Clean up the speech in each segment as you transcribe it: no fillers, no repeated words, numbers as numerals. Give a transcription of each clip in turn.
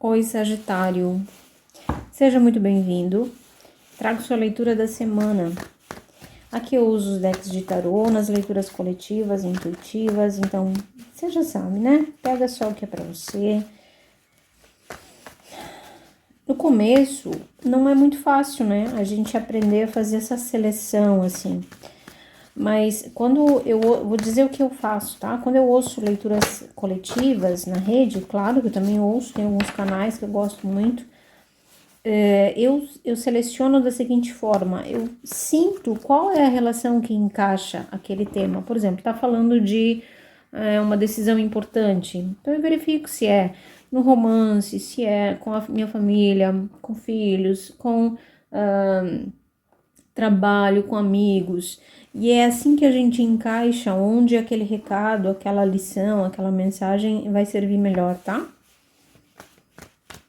Oi, Sagitário. Seja muito bem-vindo. Trago sua leitura da semana. Aqui eu uso os decks de tarô nas leituras coletivas, intuitivas, então você já sabe, né? Pega só o que é pra você. No começo, não é muito fácil, né? A gente aprender a fazer essa seleção, assim. Mas quando eu vou dizer o que eu faço, tá? Quando eu ouço leituras coletivas na rede, claro que eu também ouço, tem alguns canais que eu gosto muito. Eu seleciono da seguinte forma: eu sinto qual é a relação que encaixa aquele tema. Por exemplo, está falando de uma decisão importante, então eu verifico se é no romance, se é com a minha família, com filhos, com trabalho, com amigos. E é assim que a gente encaixa onde aquele recado, aquela lição, aquela mensagem vai servir melhor, tá?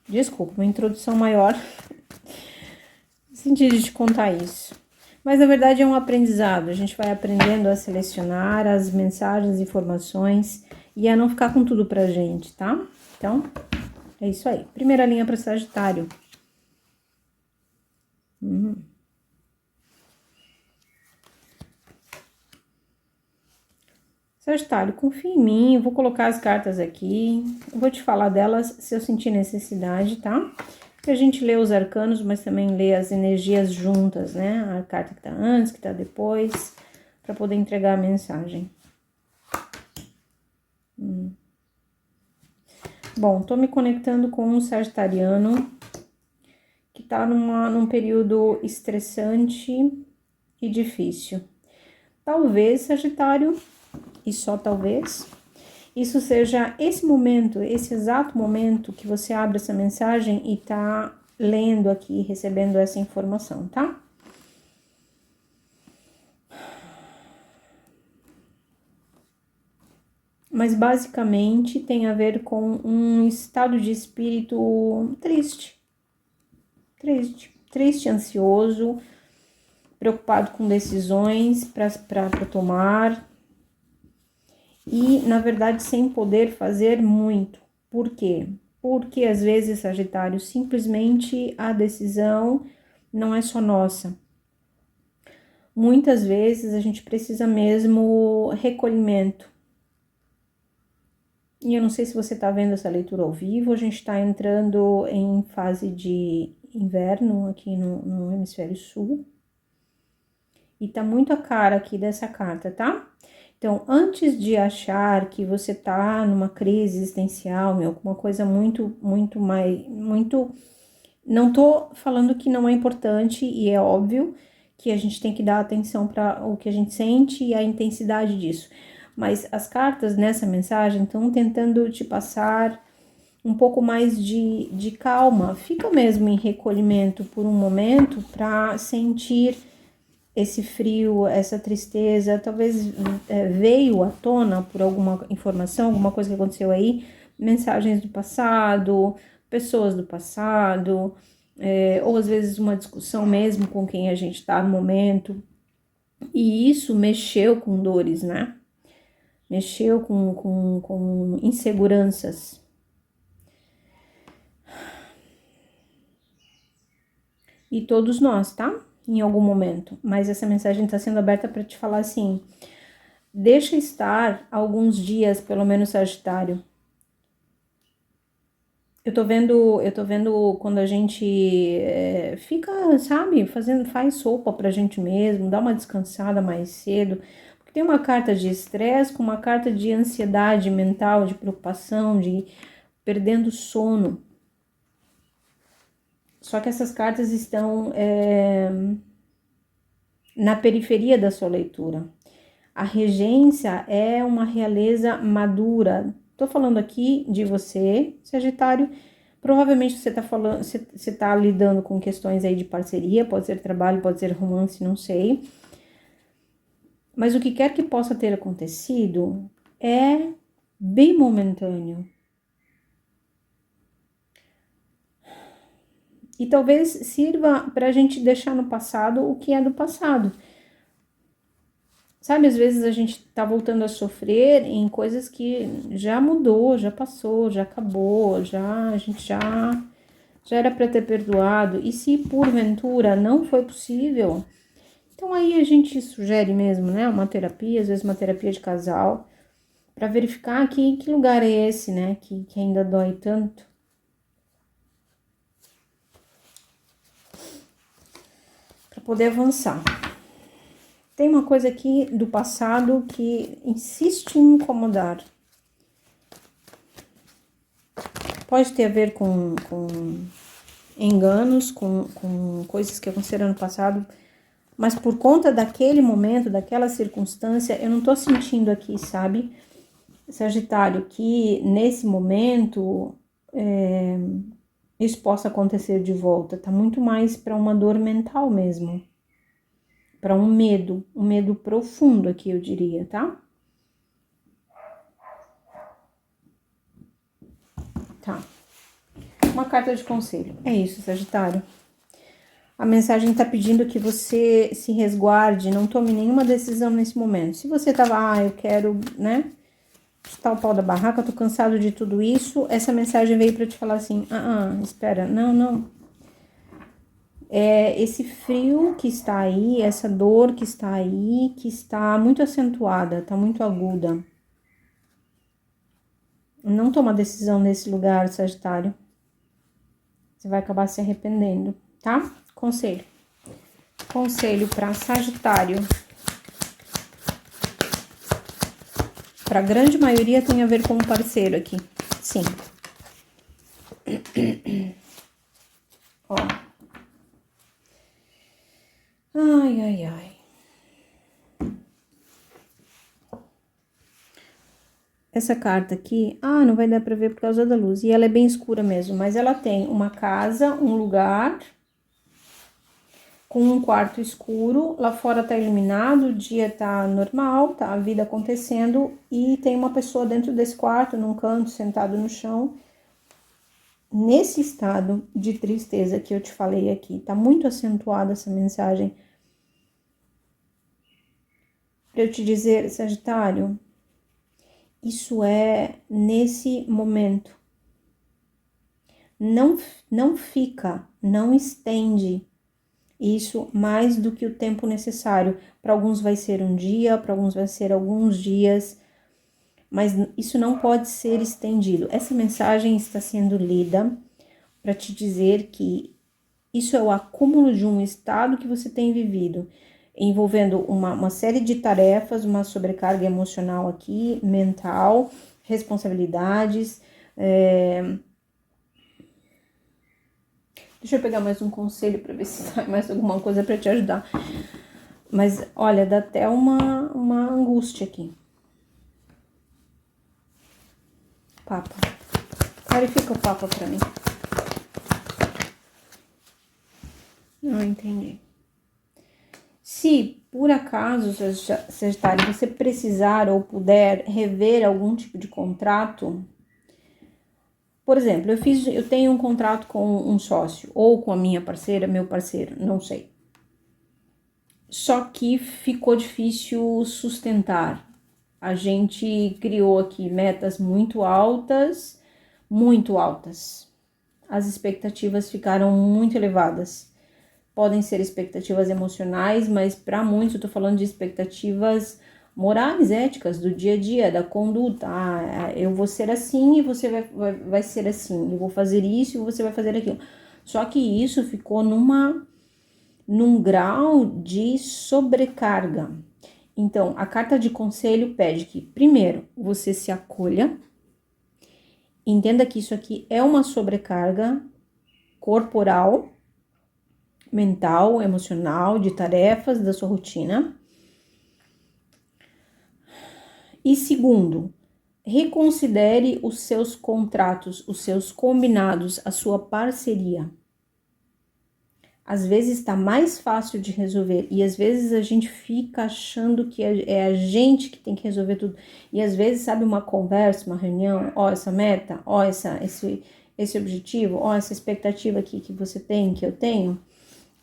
Desculpa, uma introdução maior. Sentido de te contar isso. Mas na verdade é um aprendizado. A gente vai aprendendo a selecionar as mensagens, informações e a não ficar com tudo pra gente, tá? Então, é isso aí. Primeira linha para Sagitário. Sagitário, confia em mim, eu vou colocar as cartas aqui, eu vou te falar delas se eu sentir necessidade, tá? Porque a gente lê os arcanos, mas também lê as energias juntas, né? A carta que tá antes, que tá depois, para poder entregar a mensagem. Bom, tô me conectando com um sagitariano que tá num período estressante e difícil. Talvez, Sagitário, e só talvez, isso seja esse momento, esse exato momento que você abre essa mensagem e tá lendo aqui, recebendo essa informação, tá? Mas basicamente tem a ver com um estado de espírito triste, ansioso, preocupado com decisões para tomar e, na verdade, sem poder fazer muito. Por quê? Porque às vezes, Sagitário, simplesmente a decisão não é só nossa. Muitas vezes a gente precisa mesmo recolhimento. E eu não sei se você está vendo essa leitura ao vivo, a gente está entrando em fase de inverno aqui no hemisfério sul. E tá muito a cara aqui dessa carta, tá? Então, antes de achar que você tá numa crise existencial, alguma coisa muito. Não tô falando que não é importante e é óbvio que a gente tem que dar atenção para o que a gente sente e a intensidade disso. Mas as cartas nessa mensagem estão tentando te passar um pouco mais de calma. Fica mesmo em recolhimento por um momento para sentir esse frio, essa tristeza, talvez veio à tona por alguma informação, alguma coisa que aconteceu aí, mensagens do passado, pessoas do passado, ou às vezes uma discussão mesmo com quem a gente tá no momento. E isso mexeu com dores, né? Mexeu com inseguranças. E todos nós, tá? Em algum momento. Mas essa mensagem tá sendo aberta para te falar assim: deixa estar alguns dias, pelo menos, Sagitário. Eu tô vendo quando a gente fica, sabe, faz sopa pra gente mesmo, dá uma descansada mais cedo. Porque tem uma carta de estresse com uma carta de ansiedade mental, de preocupação, de perdendo sono. Só que essas cartas estão na periferia da sua leitura. A regência é uma realeza madura. Tô falando aqui de você, Sagitário. Provavelmente você tá falando, você tá lidando com questões aí de parceria, pode ser trabalho, pode ser romance, não sei. Mas o que quer que possa ter acontecido é bem momentâneo. E talvez sirva para a gente deixar no passado o que é do passado. Sabe, às vezes a gente tá voltando a sofrer em coisas que já mudou, já passou, já acabou, a gente já era para ter perdoado. E se porventura não foi possível, então aí a gente sugere mesmo, né, uma terapia, às vezes uma terapia de casal, para verificar que lugar é esse, né, que ainda dói tanto. Para poder avançar. Tem uma coisa aqui do passado que insiste em incomodar. Pode ter a ver com enganos, com coisas que aconteceram no passado, mas por conta daquele momento, daquela circunstância, eu não tô sentindo aqui, sabe, Sagitário, que nesse momento isso possa acontecer de volta. Tá muito mais para uma dor mental mesmo. Para um medo profundo aqui, eu diria, tá? Tá. Uma carta de conselho. É isso, Sagitário. A mensagem tá pedindo que você se resguarde, não tome nenhuma decisão nesse momento. Se você tava, eu quero, né, chutar o pau da barraca, tô cansado de tudo isso, essa mensagem veio para te falar assim, espera, não. É esse frio que está aí, essa dor que está aí, que está muito acentuada, tá muito aguda. Não toma decisão nesse lugar, Sagitário. Você vai acabar se arrependendo, tá? Conselho. Conselho para Sagitário. Para grande maioria tem a ver com um parceiro aqui. Sim. Ó. Ai. Essa carta aqui, não vai dar pra ver por causa da luz. E ela é bem escura mesmo, mas ela tem uma casa, um lugar com um quarto escuro. Lá fora tá iluminado, o dia tá normal, tá a vida acontecendo. E tem uma pessoa dentro desse quarto, num canto, sentado no chão. Nesse estado de tristeza que eu te falei aqui, tá muito acentuada essa mensagem. Pra eu te dizer, Sagitário, isso é nesse momento. Não fica, não estende isso mais do que o tempo necessário. Para alguns vai ser um dia, para alguns vai ser alguns dias, mas isso não pode ser estendido. Essa mensagem está sendo lida para te dizer que isso é o acúmulo de um estado que você tem vivido, envolvendo uma série de tarefas, uma sobrecarga emocional aqui, mental, responsabilidades. Deixa eu pegar mais um conselho para ver se sai mais alguma coisa para te ajudar. Mas, olha, dá até uma angústia aqui. Papa. Clarifica o Papa para mim. Não entendi. Se, por acaso, Sagitário, você precisar ou puder rever algum tipo de contrato, por exemplo, eu tenho um contrato com um sócio, ou com a minha parceira, meu parceiro, não sei. Só que ficou difícil sustentar. A gente criou aqui metas muito altas. As expectativas ficaram muito elevadas. Podem ser expectativas emocionais, mas para muitos eu tô falando de expectativas morais, éticas, do dia a dia, da conduta. Eu vou ser assim e você vai ser assim. Eu vou fazer isso e você vai fazer aquilo. Só que isso ficou num grau de sobrecarga. Então, a carta de conselho pede que, primeiro, você se acolha, entenda que isso aqui é uma sobrecarga corporal, mental, emocional, de tarefas da sua rotina. E segundo, reconsidere os seus contratos, os seus combinados, a sua parceria. Às vezes está mais fácil de resolver e às vezes a gente fica achando que é a gente que tem que resolver tudo. E às vezes, sabe, uma conversa, uma reunião, essa meta, esse objetivo, essa expectativa aqui que você tem, que eu tenho,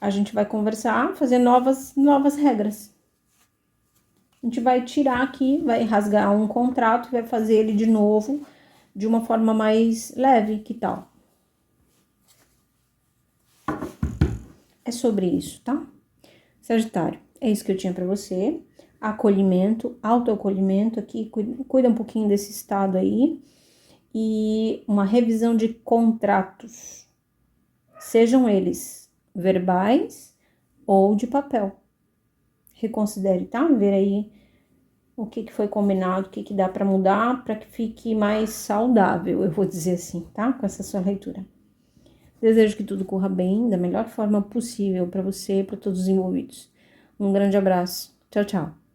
a gente vai conversar, fazer novas regras. A gente vai tirar aqui, vai rasgar um contrato, vai fazer ele de novo de uma forma mais leve, que tal? É sobre isso, tá? Sagitário, é isso que eu tinha para você. Acolhimento, autoacolhimento aqui, cuida um pouquinho desse estado aí. E uma revisão de contratos, sejam eles verbais ou de papel. Reconsidere, tá? Ver aí o que foi combinado, o que dá para mudar para que fique mais saudável, eu vou dizer assim, tá? Com essa sua leitura. Desejo que tudo corra bem, da melhor forma possível para você e para todos os envolvidos. Um grande abraço. Tchau, tchau.